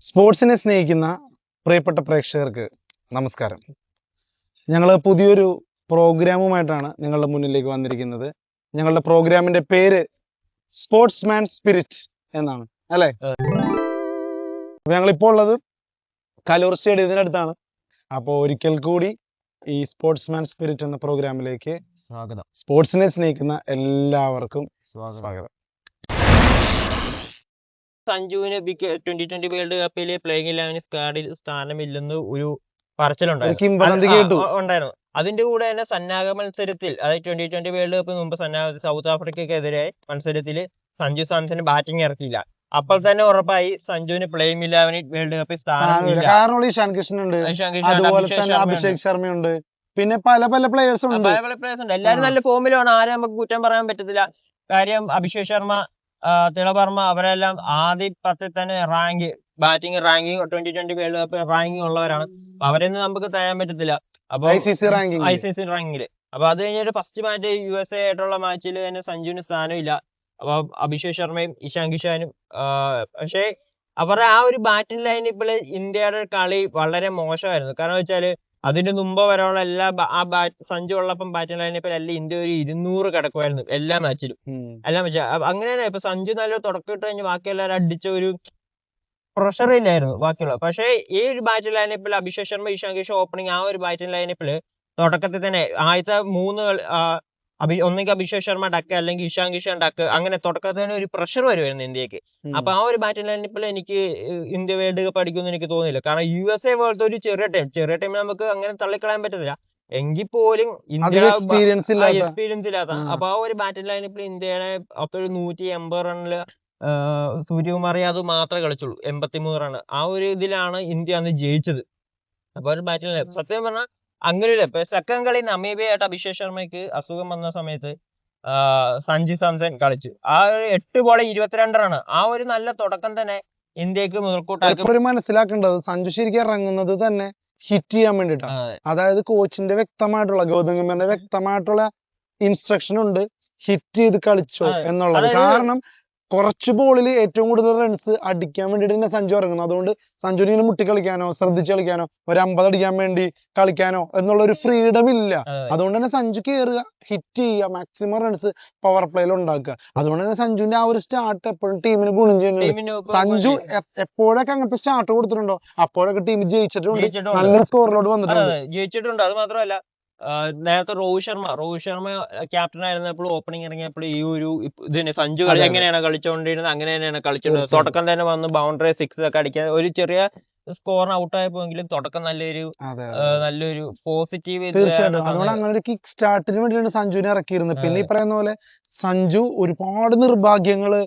സ്പോർട്സിനെ സ്നേഹിക്കുന്ന പ്രിയപ്പെട്ട പ്രേക്ഷകർക്ക് നമസ്കാരം. ഞങ്ങൾ പുതിയൊരു പ്രോഗ്രാമുമായിട്ടാണ് നിങ്ങളുടെ മുന്നിലേക്ക് വന്നിരിക്കുന്നത്. ഞങ്ങളുടെ പ്രോഗ്രാമിന്റെ പേര് സ്പോർട്സ്മാൻ സ്പിരിറ്റ് എന്നാണ്, അല്ലേ? ഞങ്ങളിപ്പോൾ ഉള്ളത് കലൂർ സ്റ്റേഡിയത്തിനടുത്താണ്. അപ്പോൾ ഒരിക്കൽ കൂടി ഈ സ്പോർട്സ്മാൻ സ്പിരിറ്റ് എന്ന പ്രോഗ്രാമിലേക്ക് സ്വാഗതം. സ്പോർട്സിനെ സ്നേഹിക്കുന്ന എല്ലാവർക്കും സ്വാഗതം. സഞ്ജുവിന് 2020 വേൾഡ് കപ്പില് പ്ലേയിങ് 11 സ്ക്വാഡിൽ സ്ഥാനമില്ലെന്ന് ഒരു പറച്ചിലുണ്ടായിരുന്നു. അതിന്റെ കൂടെ തന്നെ സന്നാഹ മത്സരത്തിൽ, അതായത് 2020 വേൾഡ് കപ്പിന് മുമ്പ് സൗത്ത് ആഫ്രിക്കക്കെതിരെ മത്സരത്തിൽ സഞ്ജു സാംസൺ ബാറ്റിംഗ് ഇറക്കിയില്ല. അപ്പോൾ തന്നെ ഉറപ്പായി സഞ്ജുവിന് പ്ലേയിങ് 11 വേൾഡ് കപ്പിൽ സ്ഥാനമില്ല. കാരണം ഇഷാൻ കൃഷ്ണൻ ഉണ്ട്, അതുപോലെ തന്നെ അഭിഷേക് ശർമ്മയുണ്ട്, പിന്നെ പല പല പ്ലേയേഴ്സ് ഉണ്ട്. എല്ലാരും നല്ല ഫോമിലാണ്, ആരും നമുക്ക് കുറ്റം പറയാൻ പറ്റത്തില്ല. കാര്യം അഭിഷേക് ശർമ്മ, തിളവർമ്മ അവരെല്ലാം ആദ്യ 10 തന്നെ batting ranking 2020 world cup ranking ഉള്ളവരാണ്. അവരെയൊന്നും നമുക്ക് തരാൻ പറ്റത്തില്ല. അപ്പൊ ICC റാങ്കിങ്ങില് അപ്പൊ അത് കഴിഞ്ഞിട്ട് ഫസ്റ്റ് മാച്ച് USA ആയിട്ടുള്ള മാച്ചിൽ തന്നെ സഞ്ജുവിന് സ്ഥാനമില്ല. അപ്പൊ അഭിഷേക് ശർമ്മയും ഇഷാൻ കിഷാനും, പക്ഷേ അവരുടെ ആ ഒരു ബാറ്റിംഗ് ലൈനപ്പില് ഇന്ത്യയുടെ കളി വളരെ മോശമായിരുന്നു. കാരണം വെച്ചാല് അതിന്റെ മുമ്പ് വരെയുള്ള സഞ്ജു ഉള്ളപ്പം ബാറ്റിംഗ് ലൈനപ്പിൽ എല്ലാം ഇന്ത്യ ഒരു 200 കിടക്കുമായിരുന്നു എല്ലാ മാച്ചിലും. അങ്ങനെ തന്നെ ഇപ്പൊ സഞ്ജു നല്ല തുടക്കം ഇട്ട് കഴിഞ്ഞ് ബാക്കി എല്ലാവരും അടിച്ച ഒരു പ്രഷർ ഇല്ലായിരുന്നു ബാക്കിയുള്ള. പക്ഷേ ഈ ഒരു ബാറ്റിംഗ് ലൈനപ്പിൽ അഭിഷേക് ശർമ്മ, ഇഷാൻ കിഷാൻ ഓപ്പണിംഗ്, ആ ഒരു ബാറ്റിംഗ് ലൈനപ്പില് തുടക്കത്തിൽ തന്നെ ആദ്യത്തെ 3 ഒന്നെങ്കിൽ അഭിഷേക് ശർമ്മ ഡക്ക് അല്ലെങ്കിൽ ഇഷാൻ കിഷാൻ ഡക്ക്, അങ്ങനെ തുടക്കത്തിൽ തന്നെ ഒരു പ്രഷർ വരുമായിരുന്നു ഇന്ത്യക്ക്. അപ്പൊ ആ ഒരു ബാറ്റിംഗ് ലൈനപ്പിൽ എനിക്ക് ഇന്ത്യ വേൾഡ് കപ്പ് അടിക്കുമെന്ന് എനിക്ക് തോന്നുന്നില്ല. കാരണം USA പോലത്തെ ഒരു ചെറിയ ടീം നമുക്ക് അങ്ങനെ തള്ളിക്കളയാൻ പറ്റത്തില്ല. എങ്കിൽ പോലും ഇന്ത്യ എക്സ്പീരിയൻസ് ഇല്ലാത്ത, അപ്പൊ ആ ഒരു ബാറ്റിംഗ് ലൈനപ്പിൽ ഇന്ത്യയുടെ അത്ര 180 റണ്ണില് സൂര്യകുമാർ യാദവ് മാത്രമേ കളിച്ചുള്ളൂ, 83 റൺ. ആ ഒരു ഇതിലാണ് ഇന്ത്യ അന്ന് ജയിച്ചത്. അപ്പൊ ഒരു ബാറ്റിംഗ് സത്യം പറഞ്ഞാൽ അങ്ങനെ ഇപ്പൊ സെക്കൻഡ് കളി നമീബിയായിട്ട് അഭിഷേക് ശർമ്മയ്ക്ക് അസുഖം വന്ന സമയത്ത് സഞ്ജു സാംസൺ കളിച്ചു. ആ ഒരു 8 ബോൾ 22 റൺ, ആ ഒരു നല്ല തുടക്കം തന്നെ ഇന്ത്യക്ക് മുതൽക്കൂട്ടാക്കി. മനസ്സിലാക്കേണ്ടത് സഞ്ജു ശരിക്കും ഇറങ്ങുന്നത് തന്നെ ഹിറ്റ് ചെയ്യാൻ വേണ്ടിട്ടാണ്. അതായത് കോച്ചിന്റെ വ്യക്തമായിട്ടുള്ള, ഗൗതം ഗംഭീറിന്റെ വ്യക്തമായിട്ടുള്ള ഇൻസ്ട്രക്ഷൻ ഉണ്ട്, ഹിറ്റ് ചെയ്ത് കളിച്ചോ എന്നുള്ളത്. കാരണം കുറച്ച് ബോളിൽ ഏറ്റവും കൂടുതൽ റൺസ് അടിക്കാൻ വേണ്ടിട്ട് തന്നെ സഞ്ജു ഇറങ്ങുന്നത്. അതുകൊണ്ട് സഞ്ജുവിന് ഇങ്ങനെ മുട്ടി കളിക്കാനോ ശ്രദ്ധിച്ച് കളിക്കാനോ ഒരു 50 അടിക്കാൻ വേണ്ടി കളിക്കാനോ എന്നുള്ള ഒരു ഫ്രീഡം ഇല്ല. അതുകൊണ്ട് തന്നെ സഞ്ജു കയറുക, ഹിറ്റ് ചെയ്യുക, മാക്സിമം റൺസ് പവർ പ്ലേയിൽ ഉണ്ടാക്കുക. അതുകൊണ്ട് തന്നെ സഞ്ജുവിന്റെ ആ ഒരു സ്റ്റാർട്ട് എപ്പോഴും ടീമിന് ഗുണം ചെയ്യുന്നുണ്ട്. സഞ്ജു എപ്പോഴൊക്കെ അങ്ങനത്തെ സ്റ്റാർട്ട് കൊടുത്തിട്ടുണ്ടോ അപ്പോഴൊക്കെ ടീം ജയിച്ചിട്ടുണ്ട്, നല്ലൊരു സ്കോറിലോട്ട് ജയിച്ചിട്ടുണ്ട്. അത് മാത്രമല്ല, നേരത്തെ രോഹിത് ശർമ്മ ക്യാപ്റ്റൻ ആയിരുന്നപ്പോൾ ഓപ്പണിംഗ് ഇറങ്ങിയപ്പോൾ ഈ ഒരു ഇതിന് സഞ്ജു കളി എങ്ങനെയാണ് കളിച്ചുകൊണ്ടിരുന്നത് അങ്ങനെ തന്നെയാണ് കളിച്ചിരുന്നത്. തുടക്കം തന്നെ വന്ന് ബൗണ്ടറി 6 ഒക്കെ അടിക്കാൻ, ഒരു ചെറിയ സ്കോറിന് ഔട്ട് ആയപ്പോയെങ്കിലും തുടക്കം നല്ലൊരു പോസിറ്റീവ്. അതുകൊണ്ട് അങ്ങനെ ഒരു കിക്ക് സ്റ്റാർട്ടിന് വേണ്ടിയാണ് സഞ്ജുവിനെ ഇറക്കിയിരുന്നത്. പിന്നെ ഈ പറയുന്ന പോലെ സഞ്ജു ഒരുപാട് നിർഭാഗ്യങ്ങള്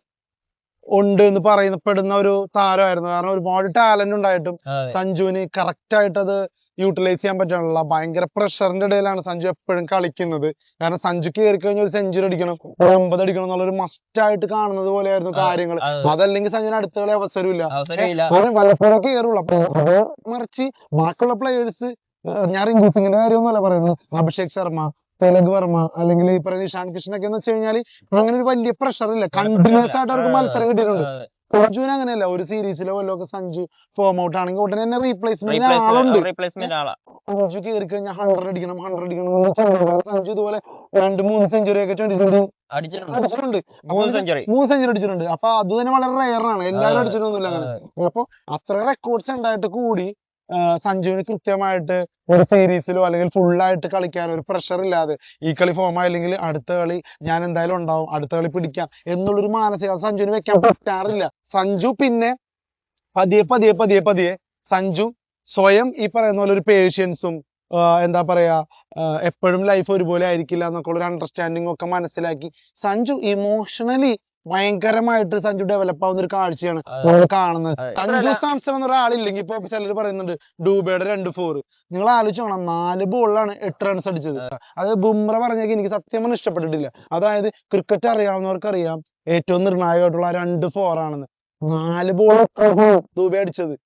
ഉണ്ട് എന്ന് പറയപ്പെടുന്ന ഒരു താരമായിരുന്നു. കാരണം ഒരുപാട് ടാലന്റ് ഉണ്ടായിട്ടും സഞ്ജുവിന് കറക്റ്റ് ആയിട്ട് അത് യൂട്ടിലൈസ് ചെയ്യാൻ പറ്റാനുള്ള ഭയങ്കര പ്രഷറിന്റെ ഇടയിലാണ് സഞ്ജു എപ്പോഴും കളിക്കുന്നത്. കാരണം സഞ്ജു കയറി കഴിഞ്ഞ ഒരു സെഞ്ചുറി അടിക്കണം, ഒരു 50 അടിക്കണം എന്നുള്ളൊരു മസ്റ്റ് ആയിട്ട് കാണുന്നത് പോലെയായിരുന്നു കാര്യങ്ങൾ. അതല്ലെങ്കിൽ സഞ്ജുവിന് അടുത്ത കളി അവസരമില്ല, വല്ലപ്പോഴും കയറുള്ളൂ. അപ്പൊ അത് മറിച്ച് ബാക്കിയുള്ള പ്ലേയേഴ്സ്, ഞാൻ റിങ്കു സിംഗിന്റെ കാര്യമൊന്നുമല്ല പറയുന്നത്, അഭിഷേക് ശർമ്മ, തിലക് വർമ്മ, അല്ലെങ്കിൽ ഈ പറയുന്ന ഇഷാൻ കിഷനൊക്കെ എന്ന് വെച്ച് കഴിഞ്ഞാൽ അങ്ങനെ ഒരു വലിയ പ്രഷർ ഇല്ല, കണ്ടിന്യൂസ് ആയിട്ട് അവർക്ക് മത്സരം കിട്ടിയിട്ടുണ്ട്. സഞ്ജുവിന് അങ്ങനെയല്ല, ഒരു സീരീസിലോ വല്ലതൊക്കെ സഞ്ജു ഫോം ഔട്ട് ആണെങ്കിൽ ഉടനെ തന്നെ റീപ്ലേസ്മെന്റ് ആളുണ്ട്. സഞ്ജു കയറി കഴിഞ്ഞാൽ 100 അടിക്കണം സഞ്ജു ഇതുപോലെ 2-3 സെഞ്ചുറി ഒക്കെ 2020 അടിച്ചിട്ടുണ്ട്, 3 സെഞ്ചുറി അടിച്ചിട്ടുണ്ട്. അപ്പൊ അത് തന്നെ വളരെ റയറാണ്, എല്ലാവരും അടിച്ചിട്ടൊന്നുമില്ല അങ്ങനെ. അപ്പൊ അത്ര റെക്കോർഡ്സ് ഉണ്ടായിട്ട് കൂടി സഞ്ജുവിന് കൃത്യമായിട്ട് ഒരു സീരീസിലോ അല്ലെങ്കിൽ ഫുള്ളായിട്ട് കളിക്കാൻ ഒരു പ്രഷർ ഇല്ലാതെ, ഈ കളി ഫോം ആയില്ലെങ്കിൽ അടുത്ത കളി ഞാൻ എന്തായാലും ഉണ്ടാവും, അടുത്ത കളി പിടിക്കാം എന്നുള്ളൊരു മാനസിക സഞ്ജുവിന് വെക്കാൻ പറ്റാറില്ല. സഞ്ജു പിന്നെ പതിയെ സഞ്ജു സ്വയം ഈ പറയുന്ന പോലെ ഒരു പേഷ്യൻസും, എന്താ പറയാ, എപ്പോഴും ലൈഫ് ഒരുപോലെ ആയിരിക്കില്ല എന്നൊക്കെ ഉള്ള ഒരു അണ്ടർസ്റ്റാൻഡിങ് ഒക്കെ മനസ്സിലാക്കി സഞ്ജു ഇമോഷണലി ഭയങ്കരമായിട്ട് സഞ്ജു ഡെവലപ്പ് ആവുന്ന ഒരു കാഴ്ചയാണ് നമ്മൾ കാണുന്നത്. സഞ്ജു സാംസൺ എന്ന ഒരാളില്ലെങ്കിൽ ഇപ്പൊ ചിലർ പറയുന്നുണ്ട് ഡൂബയുടെ 2 4. നിങ്ങൾ ആലോചിച്ചോണം, 4 ബോളിലാണ് 8 റൺസ് അടിച്ചത്. അത് ബുംറ പറഞ്ഞേക്ക് എനിക്ക് സത്യം പറഞ്ഞാൽ ഇഷ്ടപ്പെട്ടിട്ടില്ല. അതായത് ക്രിക്കറ്റ് അറിയാവുന്നവർക്ക് അറിയാം ഏറ്റവും നിർണായകമായിട്ടുള്ള 2 4 ആണെന്ന്. 4 ബോൾ ഡൂബെ അടിച്ചത്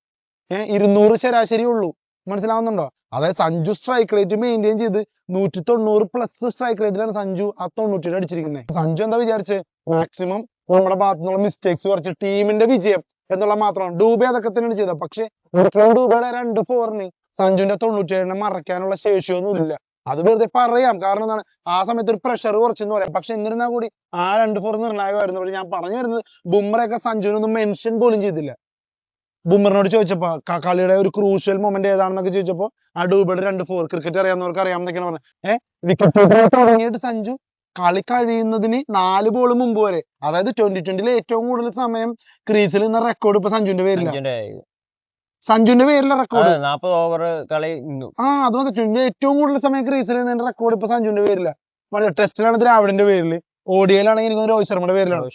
200 ശരാശരി ഉള്ളൂ, മനസ്സിലാവുന്നുണ്ടോ? അതായത് സഞ്ജു സ്ട്രൈക്ക് റേറ്റ് മെയിൻറ്റെയിൻ ചെയ്ത് 190+ സ്ട്രൈക്ക് റേറ്റിലാണ് സഞ്ജു ആ 97 അടിച്ചിരിക്കുന്നത്. സഞ്ജു എന്താ വിചാരിച്ചത്, മാക്സിമം നമ്മുടെ ഭാഗത്തു നിന്നുള്ള മിസ്റ്റേക്സ് കുറച്ച് ടീമിന്റെ വിജയം എന്നുള്ള മാത്രമാണ്. ഡൂബെ അതൊക്കെ തന്നെയാണ് ചെയ്തത്. പക്ഷെ ഒരിക്കലും ഡൂബയുടെ 2 ഫോറിന് സഞ്ജുവിന്റെ 97 മറയ്ക്കാനുള്ള ശേഷിയൊന്നും ഇല്ല. അത് വെറുതെ പറയാം, കാരണം എന്താണ്, ആ സമയത്ത് ഒരു പ്രഷർ കുറച്ചെന്ന് പറയാം. പക്ഷെ എന്നിരുന്നാൽ കൂടി ആ 2 ഫോർ നിർണായകമായിരുന്നു. പക്ഷെ ഞാൻ പറഞ്ഞു വരുന്നത്, ബുംറയൊക്കെ സഞ്ജുവിനൊന്നും മെൻഷൻ പോലും ചെയ്തില്ല. ബുംറിനോട് ചോദിച്ചപ്പോ കളിയുടെ ഒരു ക്രൂഷ്യൽ മൊമെന്റ് ഏതാണെന്നൊക്കെ ചോദിച്ചപ്പോ ആ ഡൂബയുടെ 2 ഫോർ, ക്രിക്കറ്റ് അറിയാവുന്നവർക്ക് അറിയാമെന്നൊക്കെയാണ് പറഞ്ഞത്. വിക്കറ്റ് കീപ്പറെ തുടങ്ങിയിട്ട് സഞ്ജു കളി കഴിയുന്നതിന് 4 ബോൾ മുമ്പ് വരെ, അതായത് 2020 ഏറ്റവും കൂടുതൽ സമയം ക്രീസിൽ നിന്ന റെക്കോർഡ് ഇപ്പൊ സഞ്ജുവിന്റെ പേരില്ല. സഞ്ജുവിന്റെ പേരിലെ റെക്കോർഡ് 40 ഓവർ കളി. അത് വന്നിട്ടുണ്ട്. ഏറ്റവും കൂടുതൽ സമയം ക്രീസിൽ നിന്നതിന്റെ റെക്കോർഡ് ഇപ്പൊ സഞ്ജുവിന്റെ പേരില്ല. ടെസ്റ്റിലാണ് ദ്രാവിഡിന്റെ പേരില്, ODIയിലാണെങ്കിൽ എനിക്ക് രോഹിത് ശർമ്മയുടെ പേരിലാണ്.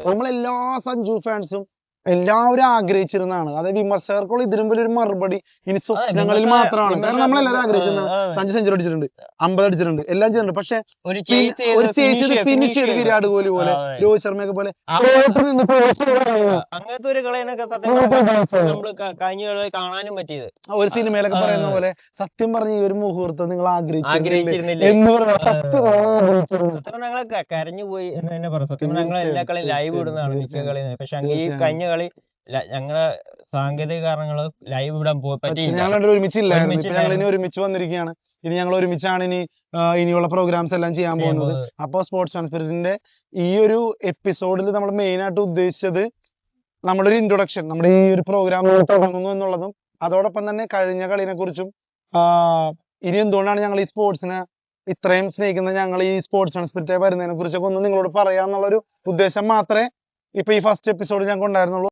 നമ്മളെല്ലാ സഞ്ജു ഫാൻസും എല്ലാവരും ആഗ്രഹിച്ചിരുന്നതാണ്. അതായത് വിമർശകർക്കുള്ള ഇതിനും വലിയൊരു മറുപടി ഇനി സ്വപ്നങ്ങളിൽ മാത്രമാണ്. കാരണം നമ്മളെല്ലാവരും ആഗ്രഹിച്ചിരുന്നതാണ്. സഞ്ജു സെഞ്ചുറി അടിച്ചിട്ടുണ്ട്, 50 അടിച്ചിട്ടുണ്ട്, എല്ലാം ചെയ്തിട്ടുണ്ട്. പക്ഷെ ഒരു ഫിനിഷ് ചെയ്ത് വിരാട് കോഹ്ലി പോലെ, രോഹിത് ശർമ്മയൊക്കെ പോലെ അങ്ങനത്തെ ഒരു കളിയൊക്കെ നമ്മള് കഴിഞ്ഞ കളി കാണാനും പറ്റിയത്. ഒരു സിനിമയിലൊക്കെ പറയുന്ന പോലെ, സത്യം പറഞ്ഞ ഈ ഒരു മുഹൂർത്തം നിങ്ങൾ ആഗ്രഹിച്ചിരുന്നില്ലേ എന്ന് സത്യം ഞങ്ങൾ കരഞ്ഞു പോയി എന്ന് തന്നെ പറയാം. സത്യം ഞങ്ങൾ എല്ലാ കളി ലൈവ് ഇടുന്നതാണ് മിക്ക കളി. പക്ഷെ ഈ കഴിഞ്ഞ കളി ഞങ്ങളെ സാങ്കേതിക കാരണങ്ങള് ലൈവ് ഇടാൻ പറ്റിയില്ല. ഞങ്ങൾ ഒരുമിച്ചില്ലായിരുന്നു. ഇപ്പൊ ഞങ്ങൾ ഇനി ഒരുമിച്ച് വന്നിരിക്കുകയാണ്. ഇനി ഞങ്ങൾ ഒരുമിച്ചാണ് ഇനിയുള്ള പ്രോഗ്രാംസ് എല്ലാം ചെയ്യാൻ പോകുന്നത്. അപ്പൊ സ്പോർട്സ് ട്രാൻസ്പെറന്റിന്റെ ഈ ഒരു എപ്പിസോഡിൽ നമ്മൾ മെയിൻ ആയിട്ട് ഉദ്ദേശിച്ചത് നമ്മുടെ ഒരു ഇൻട്രൊഡക്ഷൻ, നമ്മുടെ ഈ ഒരു പ്രോഗ്രാം തുടങ്ങുന്നു എന്നുള്ളതും, അതോടൊപ്പം തന്നെ കഴിഞ്ഞ കളിനെ കുറിച്ചും, ഇനി എന്തുകൊണ്ടാണ് ഞങ്ങൾ ഈ സ്പോർട്സിനെ ഇത്രയും സ്നേഹിക്കുന്നത്, ഞങ്ങൾ ഈ സ്പോർട്സ് ട്രാൻസ്പെറന്റ് വരുന്നതിനെ കുറിച്ചൊക്കെ ഒന്ന് നിങ്ങളോട് പറയാന്നുള്ളൊരു ഉദ്ദേശം മാത്രമേ ഇപ്പൊ ഈ ഫസ്റ്റ് എപ്പിസോഡ് ഞങ്ങൾക്ക് ഉണ്ടായിരുന്നുള്ളൂ.